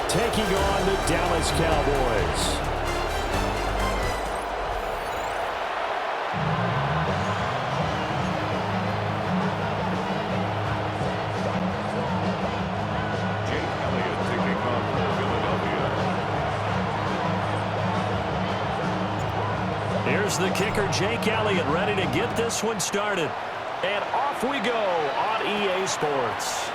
taking on the Dallas Cowboys. Here's the kicker, Jake Elliott, ready to get this one started. And off we go on EA Sports.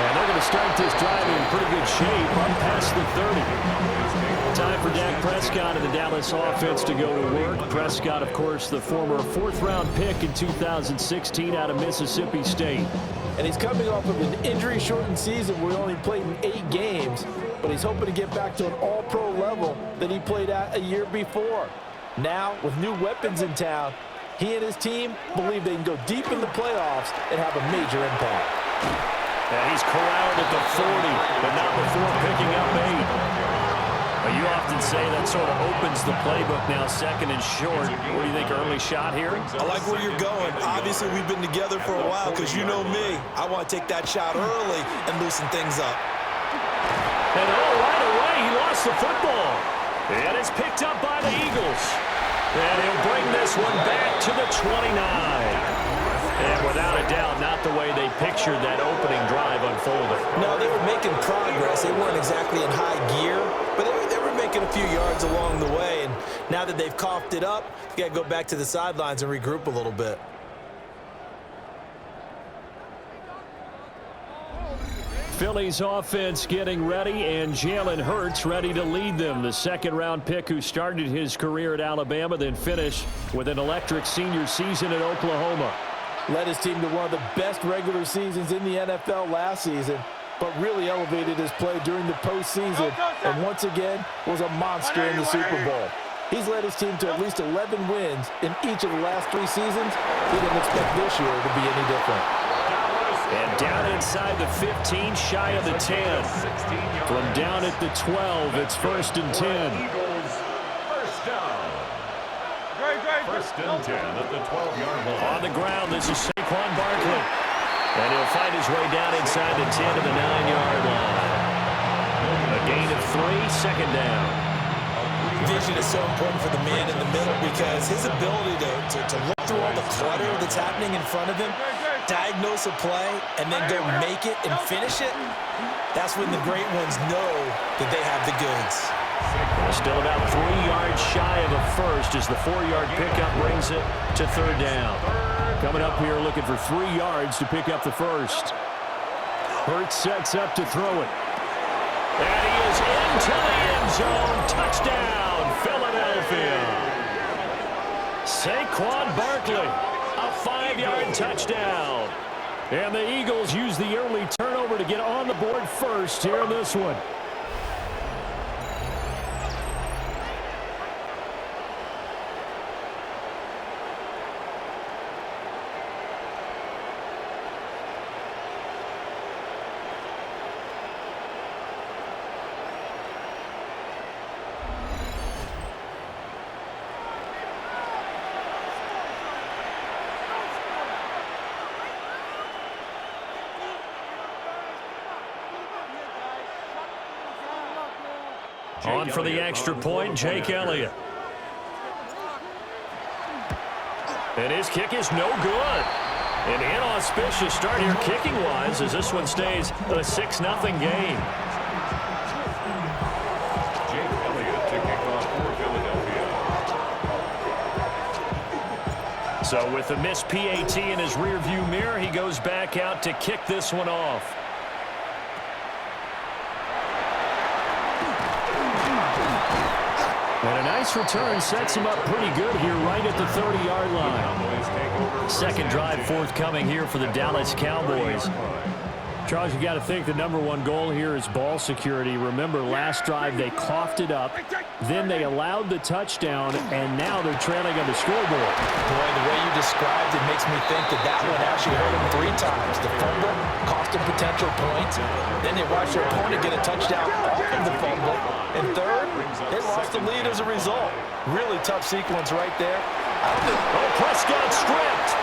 And they're going to start this drive in pretty good shape up past the 30. Time for Dak Prescott and the Dallas offense to go to work. Prescott, of course, the former fourth-round pick in 2016 out of Mississippi State. And he's coming off of an injury-shortened season where he only played in 8 games. But he's hoping to get back to an all-pro level that he played at a year before. Now, with new weapons in town, he and his team believe they can go deep in the playoffs and have a major impact. And he's corralled at the 40, but not before picking up 8. Well, you often say that sort of opens the playbook now, second and short. What do you think, early shot here? I like where you're going. Obviously, we've been together for a while because you know me. I want to take that shot early and loosen things up. And right away, he lost the football. And it's picked up by the Eagles. And he'll bring this one back to the 29. And without a doubt, not the way they pictured that opening drive unfolding. No, they were making progress. They weren't exactly in high gear, but they were making a few yards along the way. And now that they've coughed it up, you got to go back to the sidelines and regroup a little bit. Philly's offense getting ready, and Jalen Hurts ready to lead them. The second-round pick who started his career at Alabama, then finished with an electric senior season at Oklahoma. Led his team to one of the best regular seasons in the NFL last season, but really elevated his play during the postseason, and once again was a monster in the Super Bowl. He's led his team to at least 11 wins in each of the last 3 seasons. He didn't expect this year to be any different. And down inside the 15, shy of the 10. From down at the 12, it's 1st and 10. First and 10 at the 12-yard line. On the ground, this is Saquon Barkley. And he'll find his way down inside the 10 to the 9-yard line. A gain of 3, second down. Vision is so important for the man in the middle because his ability to look through all the clutter that's happening in front of him, diagnose a play, and then go make it and finish it, that's when the great ones know that they have the goods. Still about 3 yards shy of a first as the 4-yard pickup brings it to 3rd down. Coming up here looking for 3 yards to pick up the first. Hurts sets up to throw it. And he is into the end zone. Touchdown, Philadelphia. Saquon Barkley, a 5-yard touchdown. And the Eagles use the early turnover to get on the board first here in this one. On for the extra point, Jake Elliott. And his kick is no good. An inauspicious start here kicking-wise as this one stays a 6-0 game. Jake Elliott to kick off for Philadelphia. So with the missed PAT in his rearview mirror, he goes back out to kick this one off. And a nice return sets him up pretty good here right at the 30-yard line. Second drive forthcoming here for the Dallas Cowboys. Charles, you got to think the #1 goal here is ball security. Remember, last drive they coughed it up, then they allowed the touchdown, and now they're trailing on the scoreboard. Boy, the way you described it makes me think that one actually hurt them 3 times. The fumble cost them potential points. Then they watched their opponent get a touchdown off of the fumble. And third, they lost the lead as a result. Really tough sequence right there. Prescott stripped.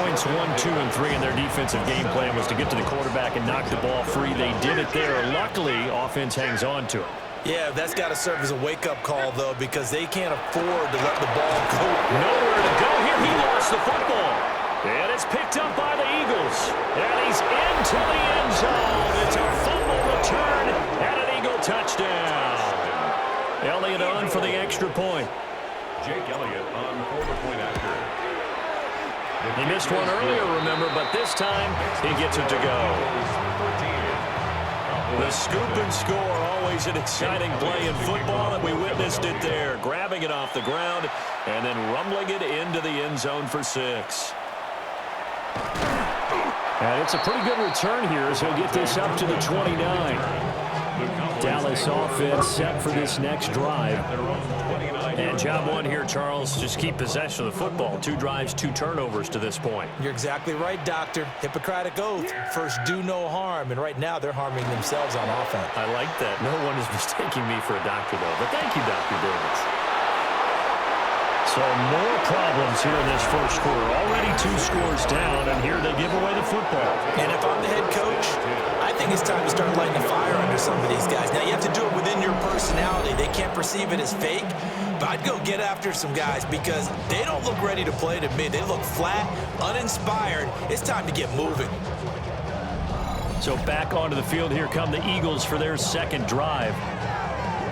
points, 1, 2, and 3, and their defensive game plan was to get to the quarterback and knock the ball free. They did it there. Luckily, offense hangs on to it. Yeah, that's got to serve as a wake-up call, though, because they can't afford to let the ball go. Nowhere to go here. He lost the football. And it's picked up by the Eagles. And he's into the end zone. It's a fumble return and an Eagle touchdown. Elliott on for the extra point. Jake Elliott on for the point after. He missed one earlier, remember, but this time he gets it to go. The scoop and score, always an exciting play in football, and we witnessed it there. Grabbing it off the ground and then rumbling it into the end zone for 6. And it's a pretty good return here as he'll get this up to the 29. Dallas offense set for this next drive. And job one here, Charles, just keep possession of the football. 2 drives, 2 turnovers to this point. You're exactly right, Doctor. Hippocratic oath. First, do no harm. And right now, they're harming themselves on offense. I like that. No one is mistaking me for a doctor, though. But thank you, Dr. Davis. So more problems here in this first quarter. Already 2 scores down, and here they give away the football. And if I'm the head coach, I think it's time to start lighting a fire under some of these guys. Now, you have to do it within your personality. They can't perceive it as fake. But I'd go get after some guys because they don't look ready to play to me. They look flat, uninspired. It's time to get moving. So back onto the field, here come the Eagles for their second drive.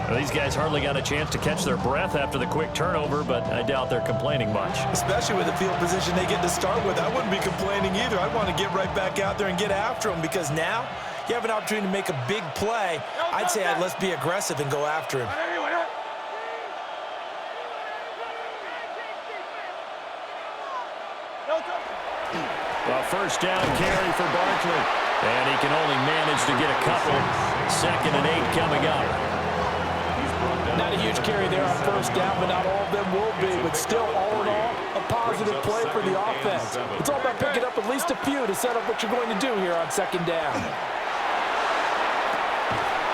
Well, these guys hardly got a chance to catch their breath after the quick turnover, but I doubt they're complaining much. Especially with the field position they get to start with. I wouldn't be complaining either. I'd want to get right back out there and get after them because now you have an opportunity to make a big play. I'd say let's be aggressive and go after him. Well, first down carry for Barkley. And he can only manage to get a couple. 2nd and 8 coming up. Not a huge carry there on first down, but not all of them will be. But still, all in all, a positive play for the offense. It's all about picking up at least a few to set up what you're going to do here on 2nd down.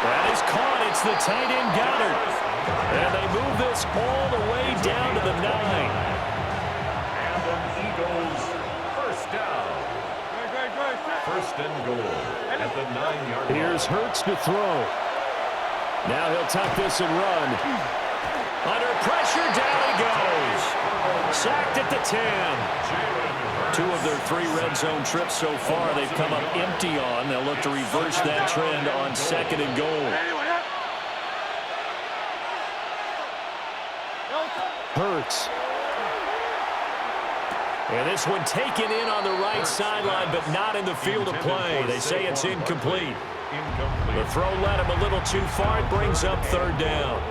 That is caught. It's the tight end Goddard. And they move this all the way down to the 9. And the Eagles first down. First and goal at the 9-yard line. Here's Hurts to throw. Now he'll tuck this and run. Under pressure, down he goes. Sacked at the 10. 2 of their 3 red zone trips so far they've come up empty on. They'll look to reverse that trend on 2nd and goal. Hurts. And this one taken in on the right sideline, but not in the field of play. They say it's incomplete. The throw led him a little too far. It brings up 3rd down.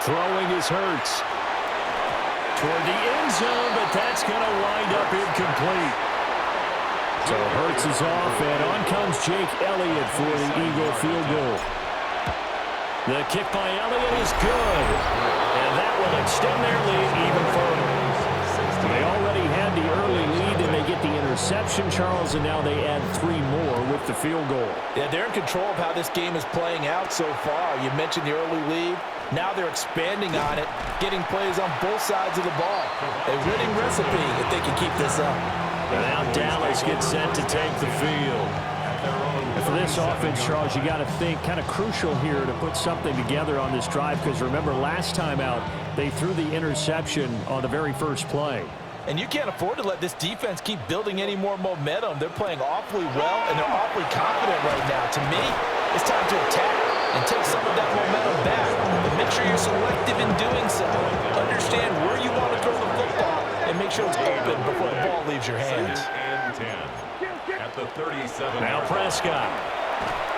Throwing is Hurts. Toward the end zone, but that's going to wind up incomplete. So Hurts is off, and on comes Jake Elliott for the Eagle field goal. The kick by Elliott is good, and that will extend their lead even further. They already had the early lead, and they get the interception, Charles, and now they add 3 more with the field goal. Yeah, they're in control of how this game is playing out so far. You mentioned the early lead. Now they're expanding on it, getting plays on both sides of the ball. A winning recipe if they can keep this up. And now Dallas gets set to take the field. And for this offense, Charles, you got to think kind of crucial here to put something together on this drive because remember last time out they threw the interception on the very first play. And you can't afford to let this defense keep building any more momentum. They're playing awfully well, and they're awfully confident right now. To me, it's time to attack and take some of that momentum back. But make sure you're selective in doing so. Understand where you want to throw the football and make sure it's open before the ball leaves your hands. And 10 at the 37. Now Prescott.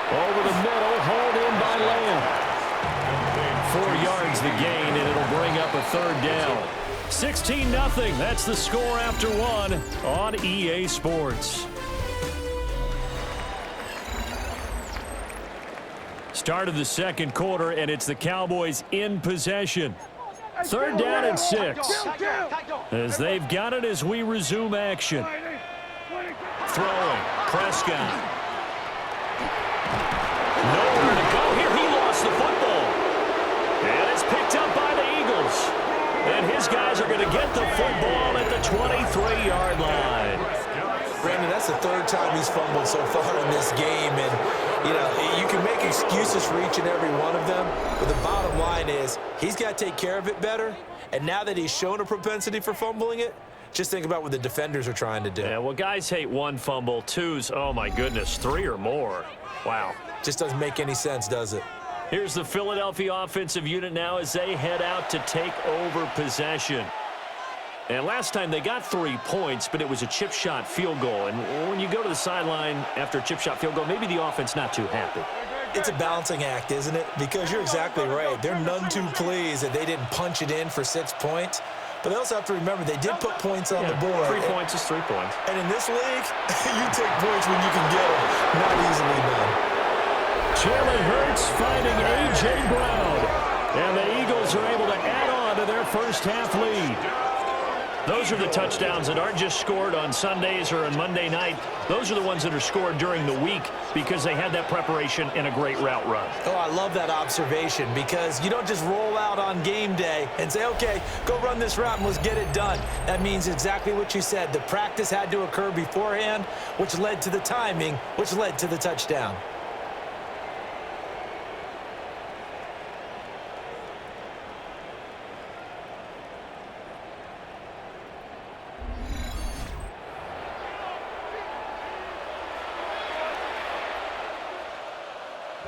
Over the middle, hauled in by Lamb. 4 yards the gain, and it'll bring up a 3rd down. 16-0. That's the score after 1 on EA Sports. Start of the second quarter, and it's the Cowboys in possession. 3rd down and 6. As they've got it as we resume action. Throwing. Prescott. football at the 23-yard line. Brandon, that's the third time he's fumbled so far in this game. And, you can make excuses for each and every one of them. But the bottom line is he's got to take care of it better. And now that he's shown a propensity for fumbling it, just think about what the defenders are trying to do. Yeah, well, guys hate one fumble. Twos, oh, my goodness, 3 or more. Wow. Just doesn't make any sense, does it? Here's the Philadelphia offensive unit now as they head out to take over possession. And last time they got 3 points, but it was a chip shot field goal. And when you go to the sideline after a chip shot field goal, maybe the offense not too happy. It's a balancing act, isn't it? Because you're exactly right. They're none too pleased that they didn't punch it in for 6 points. But they also have to remember they did put points on the board. 3 points is 3 points. And in this league, you take points when you can get them. Not easily done. Jalen Hurts finding A.J. Brown. And the Eagles are able to add on to their first half lead. Those are the touchdowns that aren't just scored on Sundays or on Monday night. Those are the ones that are scored during the week because they had that preparation and a great route run. Oh, I love that observation because you don't just roll out on game day and say, okay, go run this route and let's get it done. That means exactly what you said. The practice had to occur beforehand, which led to the timing, which led to the touchdown.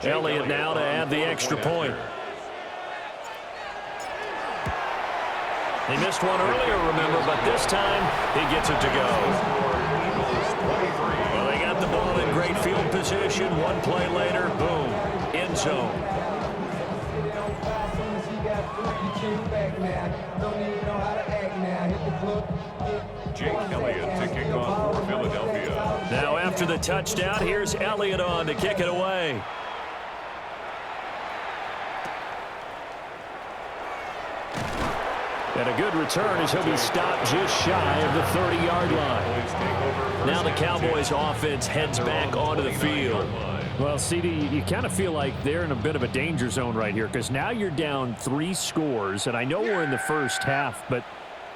Elliott now to add the extra point. He missed one earlier, remember, but this time he gets it to go. Well, they got the ball in great field position. One play later, boom, end zone. Jake Elliott to kick off for Philadelphia. Now after the touchdown, here's Elliott on to kick it away. And a good return as he'll be stopped just shy of the 30-yard line. Now the Cowboys offense heads back onto the field. Well, CD, you kind of feel like they're in a bit of a danger zone right here because now you're down 3 scores, and I know we're in the first half, but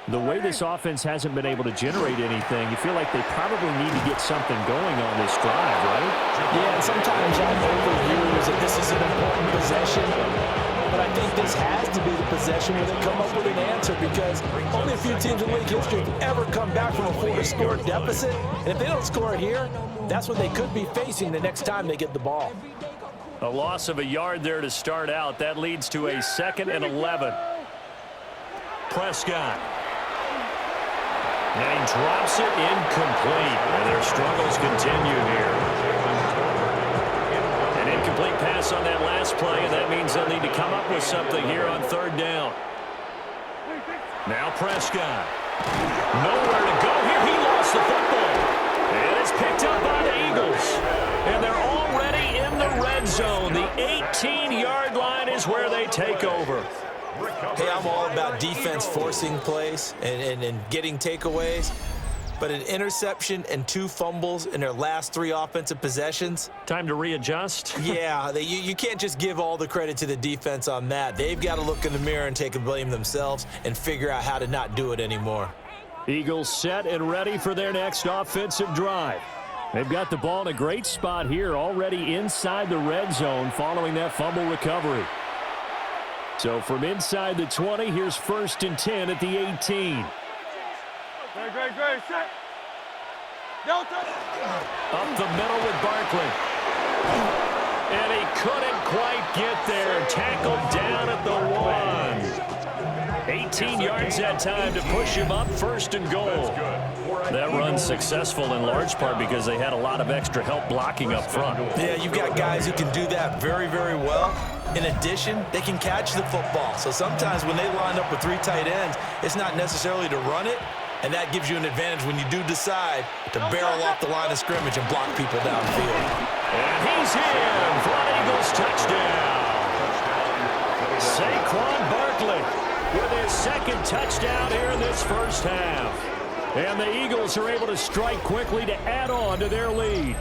the way this offense hasn't been able to generate anything, you feel like they probably need to get something going on this drive, right? Yeah, and sometimes I overuse that this is an important possession. But I think this has to be the possession where they come up with an answer because only a few teams in league history have ever come back from a 4-score deficit. And if they don't score here, that's what they could be facing the next time they get the ball. A loss of a yard there to start out. That leads to a 2nd and 11. Prescott. And he drops it incomplete. And their struggles continue here. An incomplete pass on that last play, and that means they'll need to come up with something here on 3rd down. Now Prescott. Nowhere to go here. He lost the football. And it's picked up by the Eagles. And they're already in the red zone. The 18-yard line is where they take over. Hey, I'm all about defense forcing plays and getting takeaways. But an interception and 2 fumbles in their last 3 offensive possessions. Time to readjust? Yeah, you can't just give all the credit to the defense on that. They've got to look in the mirror and take the blame themselves and figure out how to not do it anymore. Eagles set and ready for their next offensive drive. They've got the ball in a great spot here, already inside the red zone following that fumble recovery. So from inside the 20, here's 1st and 10 at the 18. Great, set. Delta. Up the middle with Barkley. And he couldn't quite get there. Tackled down at the 1. 18 yards that time to push him up, 1st and goal. That run's successful in large part because they had a lot of extra help blocking up front. Yeah, you've got guys who can do that very, very well. In addition, they can catch the football. So sometimes when they line up with 3 tight ends, it's not necessarily to run it. And that gives you an advantage when you do decide to barrel off the line of scrimmage and block people downfield. And he's in for an Eagles touchdown. Saquon Barkley with his 2nd touchdown here in this first half. And the Eagles are able to strike quickly to add on to their lead.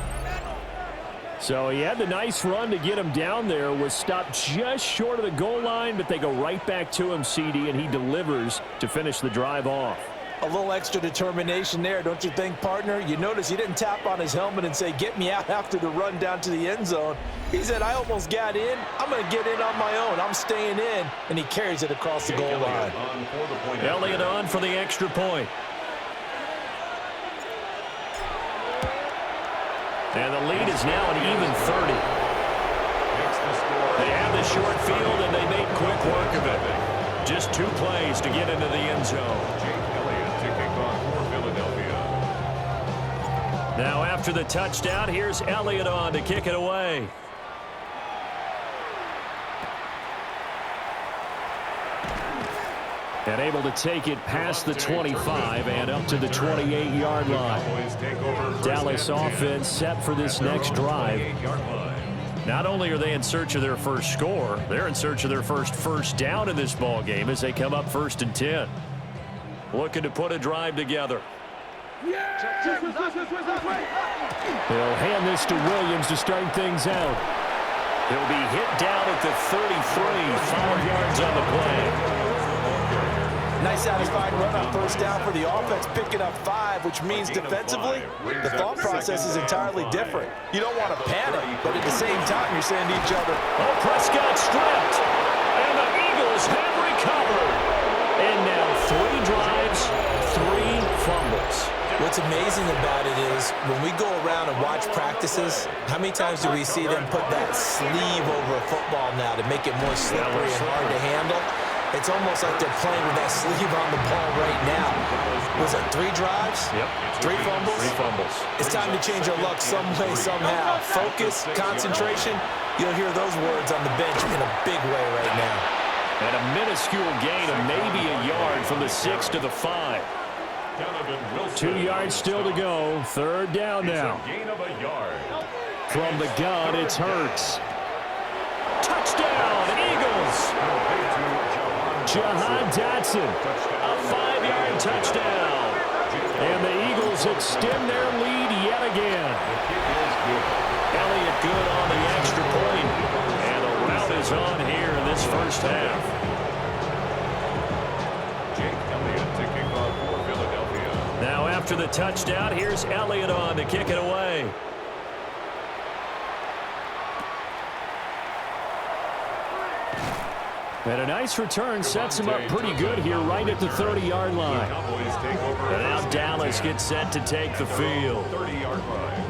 So he had the nice run to get him down there, was stopped just short of the goal line, but they go right back to him, CD, and he delivers to finish the drive off. A little extra determination there, don't you think, partner? You notice he didn't tap on his helmet and say, get me out after the run down to the end zone. He said, I almost got in. I'm going to get in on my own. I'm staying in. And he carries it across the goal line. Elliott on for the extra point. And the lead is now an even 30. They have the short field, and they make quick work of it. Just 2 plays to get into the end zone. Now after the touchdown, here's Elliott on to kick it away. And able to take it past the 25 and up to the 28-yard line. Dallas offense set for this next drive. Not only are they in search of their first score, they're in search of their first down in this ball game as they come up 1st and 10. Looking to put a drive together. They'll hand this to Williams to start things out. He'll be hit down at the 33, 5 yards on the play. Nice satisfying run on first down for the offense, picking up 5, which means defensively, the thought process is entirely different. You don't want to panic, but at the same time, you're saying to each other, oh, Prescott stripped, and the Eagles have recovered. And now 3 drives, 3 fumbles. What's amazing about it is when we go around and watch practices, how many times do we see them put that sleeve over a football now to make it more slippery and hard to handle? It's almost like they're playing with that sleeve on the ball right now. Was it 3 drives? Yep. 3 fumbles? 3 fumbles. It's time to change our luck some way, somehow. Focus, concentration, you'll hear those words on the bench in a big way right now. And a minuscule gain of maybe a yard from the 6 to the 5. 2 yards still to go. 3rd down now. From the gun, it's Hurts. Touchdown, Eagles! Jahan Dotson, a 5-yard touchdown. And the Eagles extend their lead yet again. Elliott good on the extra point. And the rout is on here in this first half. Now after the touchdown, here's Elliott on to kick it away. And a nice return sets him up pretty good here right at the 30-yard line. And now Dallas gets set to take the field.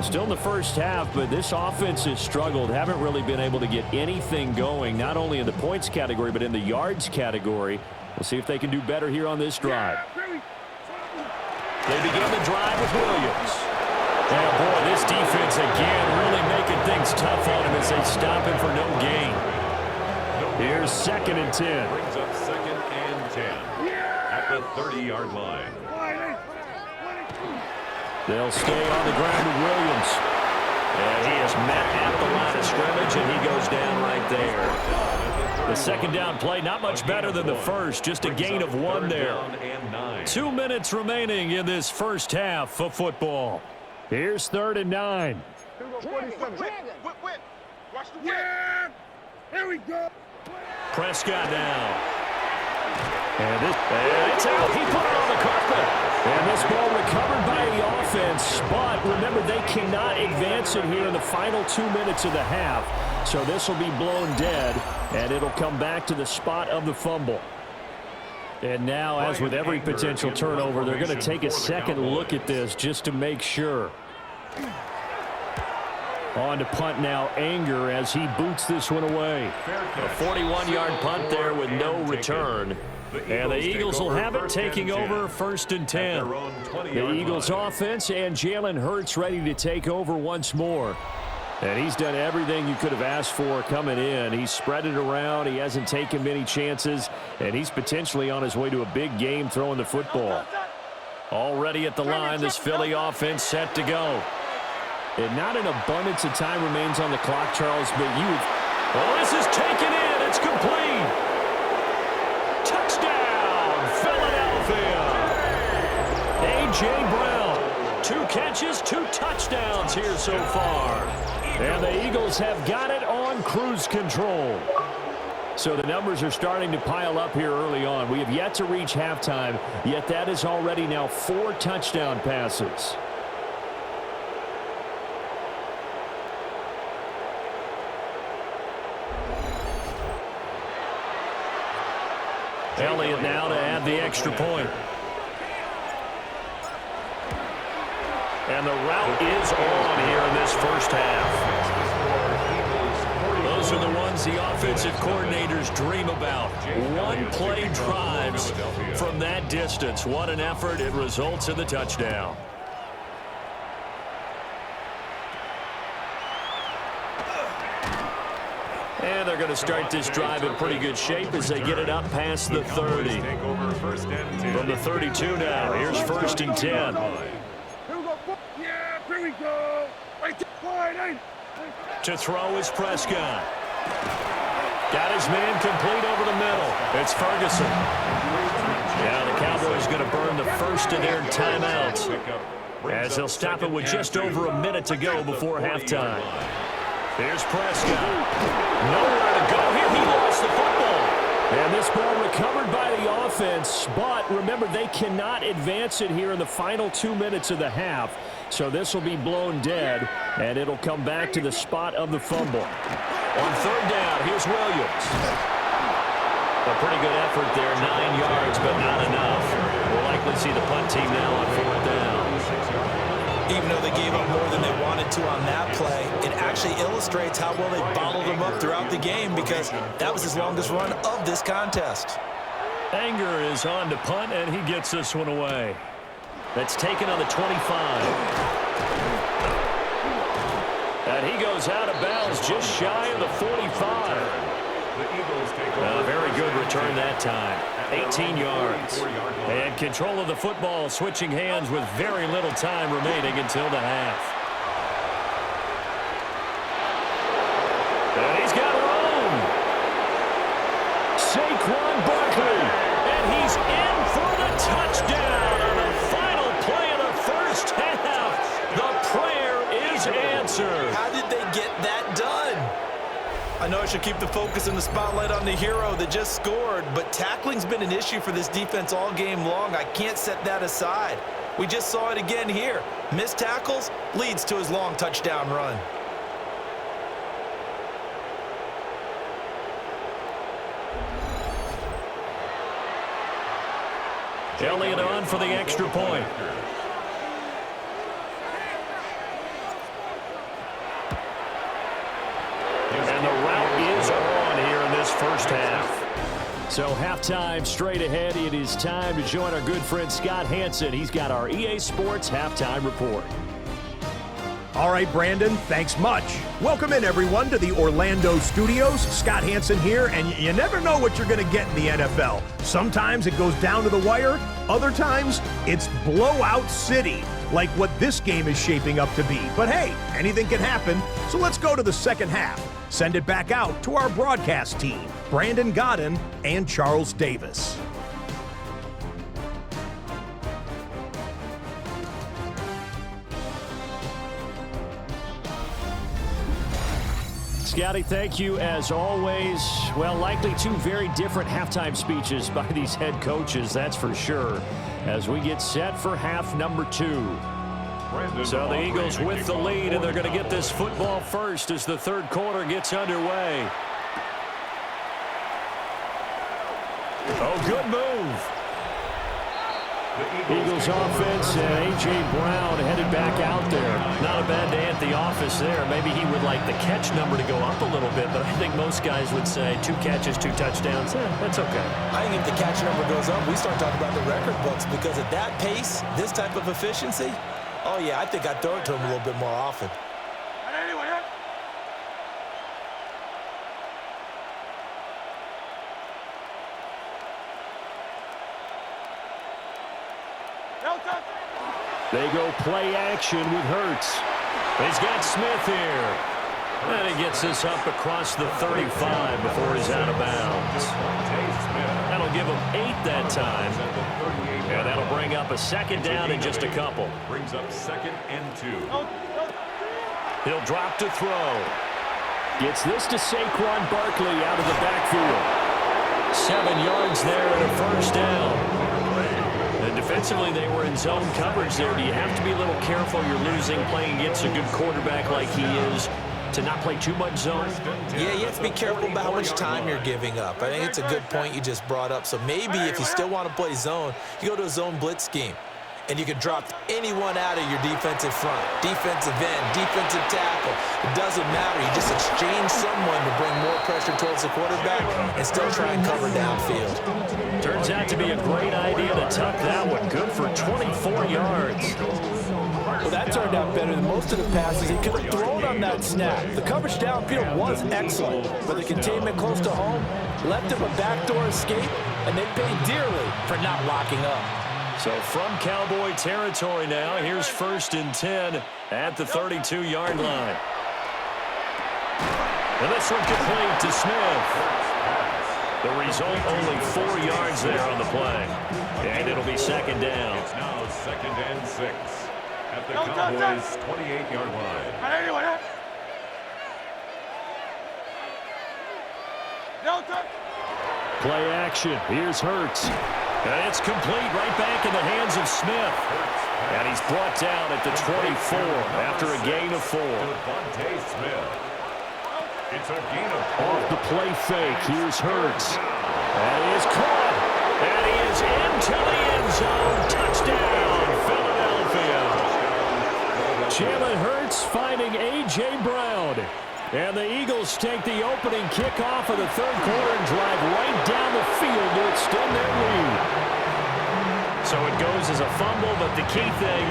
Still in the first half, but this offense has struggled. Haven't really been able to get anything going, not only in the points category, but in the yards category. We'll see if they can do better here on this drive. They begin the drive with Williams. And boy, this defense again really making things tough on him as they stop him for no gain. Here's 2nd and 10. Brings up 2nd and 10 at the 30-yard line. They'll stay on the ground with Williams. And he is met at the line of scrimmage, and he goes down right there. The 2nd down play, not much better than the first, just a gain of 1 there. 2 minutes remaining in this first half of football. Here's 3rd and 9. Yeah! Here we go! Prescott now. And it's out. He put it on the carpet. And this ball recovered by the offense. But remember, they cannot advance it here in the final 2 minutes of the half. So this will be blown dead, and it'll come back to the spot of the fumble. And now, as with every potential turnover, they're going to take a second look at this just to make sure. On to punt now, Anger, as he boots this one away. A 41-yard punt there with no return. And the Eagles will have it, taking over 1st and 10. The Eagles offense and Jalen Hurts ready to take over once more. And he's done everything you could have asked for coming in. He's spread it around. He hasn't taken many chances. And he's potentially on his way to a big game throwing the football. Already at the line, this Philly offense set to go. And not an abundance of time remains on the clock, Charles, but you would... Well, this is taken in. It's complete. Touchdown, Philadelphia. A.J. Brown, 2 catches, 2 touchdowns here so far. And the Eagles have got it on cruise control. So the numbers are starting to pile up here early on. We have yet to reach halftime, yet that is already now 4 touchdown passes. Elliott now to add the extra point. And the route is on here in this first half. Those are the ones the offensive coordinators dream about. One-play drives from that distance. What an effort. It results in the touchdown. And they're going to start this drive in pretty good shape as they get it up past the 30. From the 32 now, here's 1st and 10. Yeah, here we go. To throw is Prescott. Got his man complete over the middle. It's Ferguson. Yeah, the Cowboys going to burn the first of their timeouts as they'll stop it with just over a minute to go before halftime. Here's Prescott. Nowhere to go here. He lost the football. And this ball recovered by the offense, but remember, they cannot advance it here in the final 2 minutes of the half. So this will be blown dead, and it'll come back to the spot of the fumble. On 3rd down, here's Williams. A pretty good effort there, 9 yards, but not enough. We'll likely see the punt team now on 4th down. Even though they gave up more than they wanted to on that play, it actually illustrates how well they bottled him up throughout the game because that was his longest run of this contest. Anger is on to punt, and he gets this one away. That's taken on the 25. And he goes out of bounds just shy of the 45. A very good return that time. 18 yards. And control of the football, switching hands with very little time remaining until the half. And he's got room. Saquon Barkley. And he's in for the touchdown on the final play of the first half. The prayer is answered. How did they get that done? I know I should keep the focus and the spotlight on the hero that just scored, but tackling's been an issue for this defense all game long. I can't set that aside. We just saw it again here. Missed tackles leads to his long touchdown run. Elliott on for the extra point. And the route is on here in this first half. So halftime straight ahead. It is time to join our good friend Scott Hansen. He's got our EA Sports halftime report. All right, Brandon, thanks much. Welcome in, everyone, to the Orlando studios. Scott Hansen here, and you never know what you're going to get in the NFL. Sometimes it goes down to the wire. Other times, it's blowout city, like what this game is shaping up to be. But hey, anything can happen, so let's go to the second half. Send it back out to our broadcast team, Brandon Godden and Charles Davis. Scotty, thank you as always. Well, likely two very different halftime speeches by these head coaches, that's for sure, as we get set for half number 2. So the Eagles with the lead, and they're going to get this football first as the third quarter gets underway. Oh, good move. Eagles offense, and A.J. Brown headed back out there. Not a bad day at the office there. Maybe he would like the catch number to go up a little bit, but I think most guys would say 2 catches, 2 touchdowns. That's okay. I think if the catch number goes up, we start talking about the record books, because at that pace, this type of efficiency, oh yeah, I think I'd throw it to him a little bit more often. They go play action with Hurts. He's got Smith here. And he gets this up across the 35 before he's out of bounds. That'll give him 8 that time. And that'll bring up a second down in just a couple. Brings up 2nd and 2. He'll drop to throw. Gets this to Saquon Barkley out of the backfield. 7 yards there and a first down. And defensively, they were in zone coverage there. Do you have to be a little careful? You're losing, playing against a good quarterback like he is, to not play too much zone? Yeah, you have to be careful about how much time you're giving up. I think it's a good point you just brought up. So maybe if you still want to play zone, you go to a zone blitz scheme. And you can drop anyone out of your defensive front, defensive end, defensive tackle. It doesn't matter. You just exchange someone to bring more pressure towards the quarterback and still try and cover downfield. Turns out to be a great idea to tuck that one. Good for 24 yards. Well, that turned out better than most of the passes he could have thrown on that snap. The coverage downfield was excellent, but the containment close to home left him a backdoor escape, and they paid dearly for not locking up. So from Cowboy territory now, here's 1st and 10 at the 32-yard line. And this one complete to Smith. The result, only 4 yards there on the play. And it'll be 2nd down. It's now 2nd and 6 at the Cowboys' 28-yard line. Play action. Here's Hurts. And it's complete right back in the hands of Smith. And he's brought down at the 24 after a gain of 4. It's a gain of 4. Off the play fake. Here's Hurts. And he is caught. And he is into the end zone. Touchdown, Philadelphia. Jalen Hurts finding A.J. Brown. And the Eagles take the opening kickoff of the 3rd quarter and drive right down the field to extend their lead. So it goes as a fumble, but the key thing,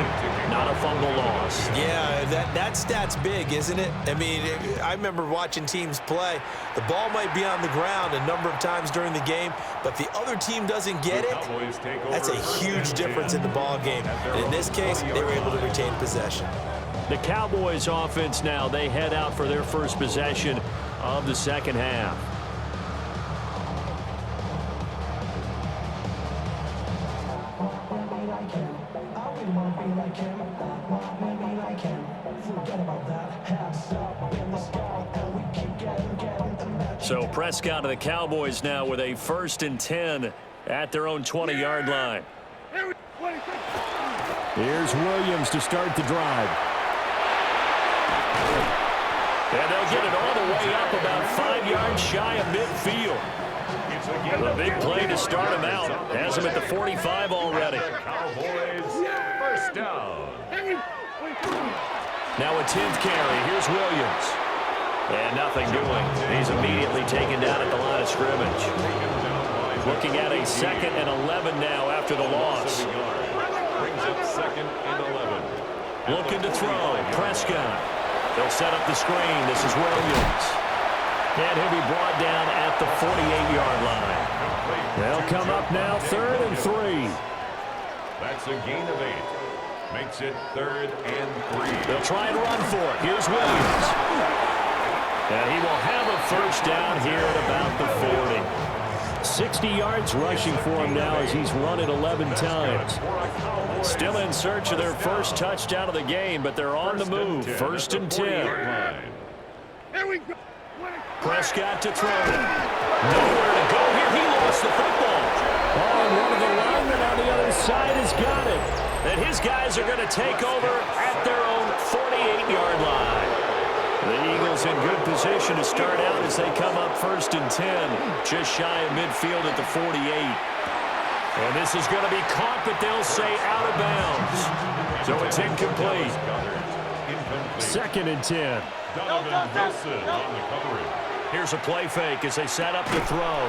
not a fumble loss. Yeah, that stat's big, isn't it? I mean, I remember watching teams play. The ball might be on the ground a number of times during the game, but the other team doesn't get it. That's a huge difference in the ball game. And in this case, they were able to retain possession. The Cowboys offense now, they head out for their first possession of the 2nd half. So Prescott of the Cowboys now with a 1st and 10 at their own 20-yard line. Here's Williams to start the drive. And they'll get it all the way up about 5 yards shy of midfield. The big play to start him out. Has him at the 45 already. Cowboys, 1st down. Now a 10th carry. Here's Williams. And nothing doing. He's immediately taken down at the line of scrimmage. Looking at a 2nd and 11 now after the loss. Brings up 2nd and 11. Looking to throw. Prescott. They'll set up the screen. This is Williams. And he'll be brought down at the 48-yard line. They'll come up now 3rd and 3. That's a gain of 8. Makes it 3rd and 3. They'll try and run for it. Here's Williams. And he will have a 1st down here at about the 40. 60 yards rushing for him now as he's run it 11 times. Still in search of their first touchdown of the game, but they're on the move. 1st and 10. Here we go. Prescott to throw it. Nowhere to go here. He lost the football. Oh, and one of the linemen on the other side has got it. And his guys are going to take over at their own 48-yard line. The Eagles in good position to start out as they come up 1st and 10. Just shy of midfield at the 48. And this is going to be caught, but they'll say out of bounds. So it's incomplete. 2nd and 10. Donovan Wilson on the coverage. Here's a play fake as they set up the throw.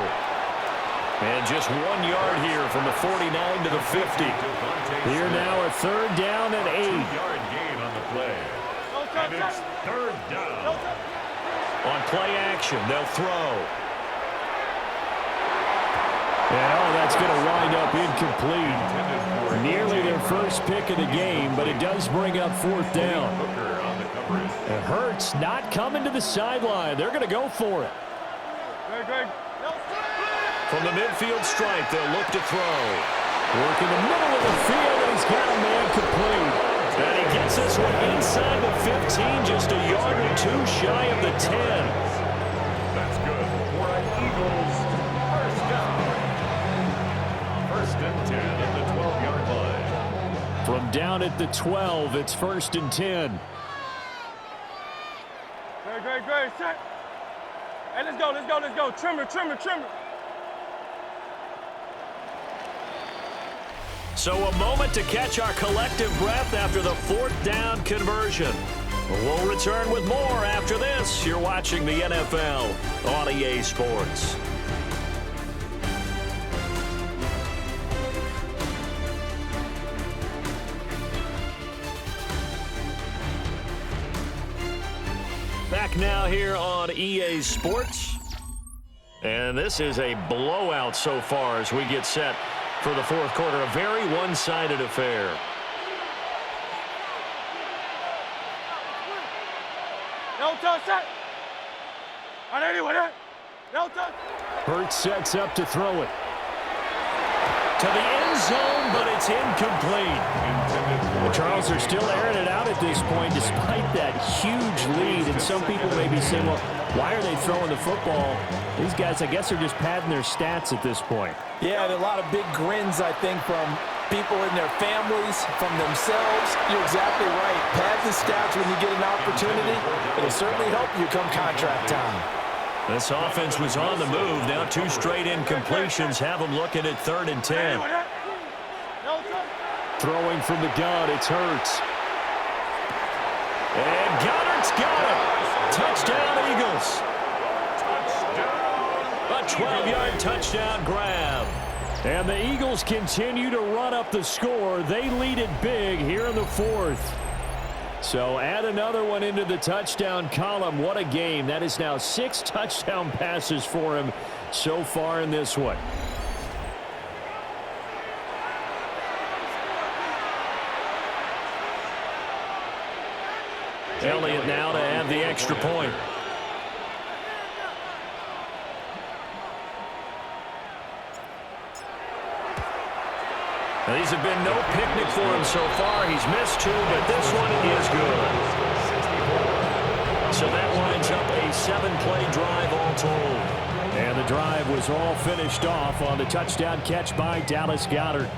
And just 1 yard here from the 49 to the 50. Here now a 3rd down and 8. 2-yard gain on the play. And it's 3rd down. On play action, they'll throw. And oh, that's going to wind up incomplete. Nearly their first pick of the game, but it does bring up 4th down. And Hurts not coming to the sideline. They're going to go for it. From the midfield stripe, they'll look to throw. Work in the middle of the field, and he's got a man complete. And he gets this one inside the 15, just a yard or 2 shy of the 10. That's good for an Eagles 1st down. From down at the 12, it's 1st and 10. Great. Set. Hey, let's go. Trimmer. So a moment to catch our collective breath after the 4th down conversion. We'll return with more after this. You're watching the NFL on EA Sports. Back now here on EA Sports. And this is a blowout so far as we get set for the 4th quarter. A very one-sided affair. No touch, set. On anyone, no touch. Hurts sets up to throw it. To the end zone, but it's incomplete. Well, Charles, they're still airing it out at this point despite that huge lead. And some people may be saying, well, why are they throwing the football? These guys, I guess, are just padding their stats at this point. Yeah, and a lot of big grins, I think, from people in their families, from themselves. You're exactly right. Pad the stats when you get an opportunity. It'll certainly help you come contract time. This offense was on the move. Now 2 straight incompletions have them looking at 3rd and 10. Throwing from the gun, it's Hurts. And Goddard's got it. Touchdown, Eagles. A 12-yard touchdown grab. And the Eagles continue to run up the score. They lead it big here in the 4th. So add another one into the touchdown column. What a game. That is now 6 touchdown passes for him so far in this one. Elliott now to add the extra point. Now, these have been no picnic for him so far. He's missed 2, but this one is good. So that lines up a 7-play drive all told. And the drive was all finished off on the touchdown catch by Dallas Goedert.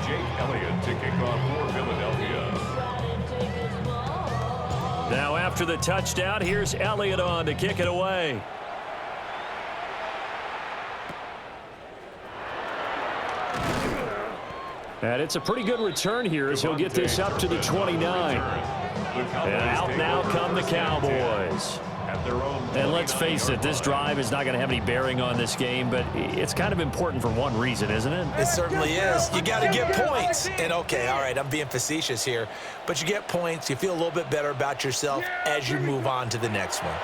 Jake Elliott to kick off for Philadelphia. Now after the touchdown, here's Elliott on to kick it away. And it's a pretty good return here as he'll get this up to the 29. And out now come the Cowboys. And let's face it, this drive is not going to have any bearing on this game, but it's kind of important for one reason, isn't it? It certainly is. You got to get points. And, okay, all right, I'm being facetious here, but you get points. You feel a little bit better about yourself as you move on to the next one.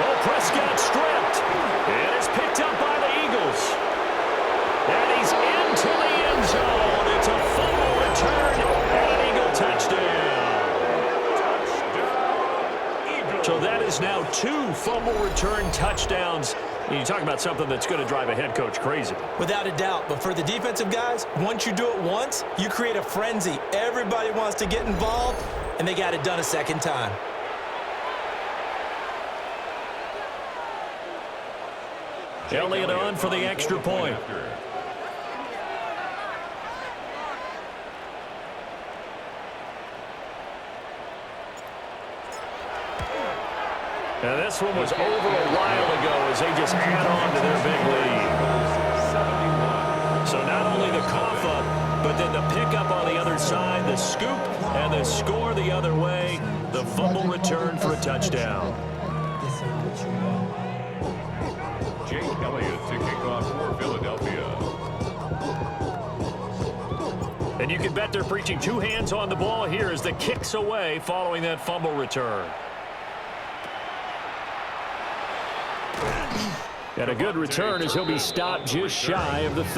Oh, Prescott stripped. And it's picked up by the Eagles. And he's into the end zone. It's a fumble return and an Eagle touchdown. So that is now 2 fumble return touchdowns. And you talk about something that's going to drive a head coach crazy. Without a doubt. But for the defensive guys, once you do it once, you create a frenzy. Everybody wants to get involved, and they got it done a second time. Elliott on for the extra point. Now this one was over a while ago as they just add on to their big lead. So not only the cough up, but then the pickup on the other side, the scoop, and the score the other way, the fumble return for a touchdown. Jake Elliott to kick off for Philadelphia. And you can bet they're preaching 2 hands on the ball here as the kicks away following that fumble return. And a good return as he'll be stopped just shy of the 30.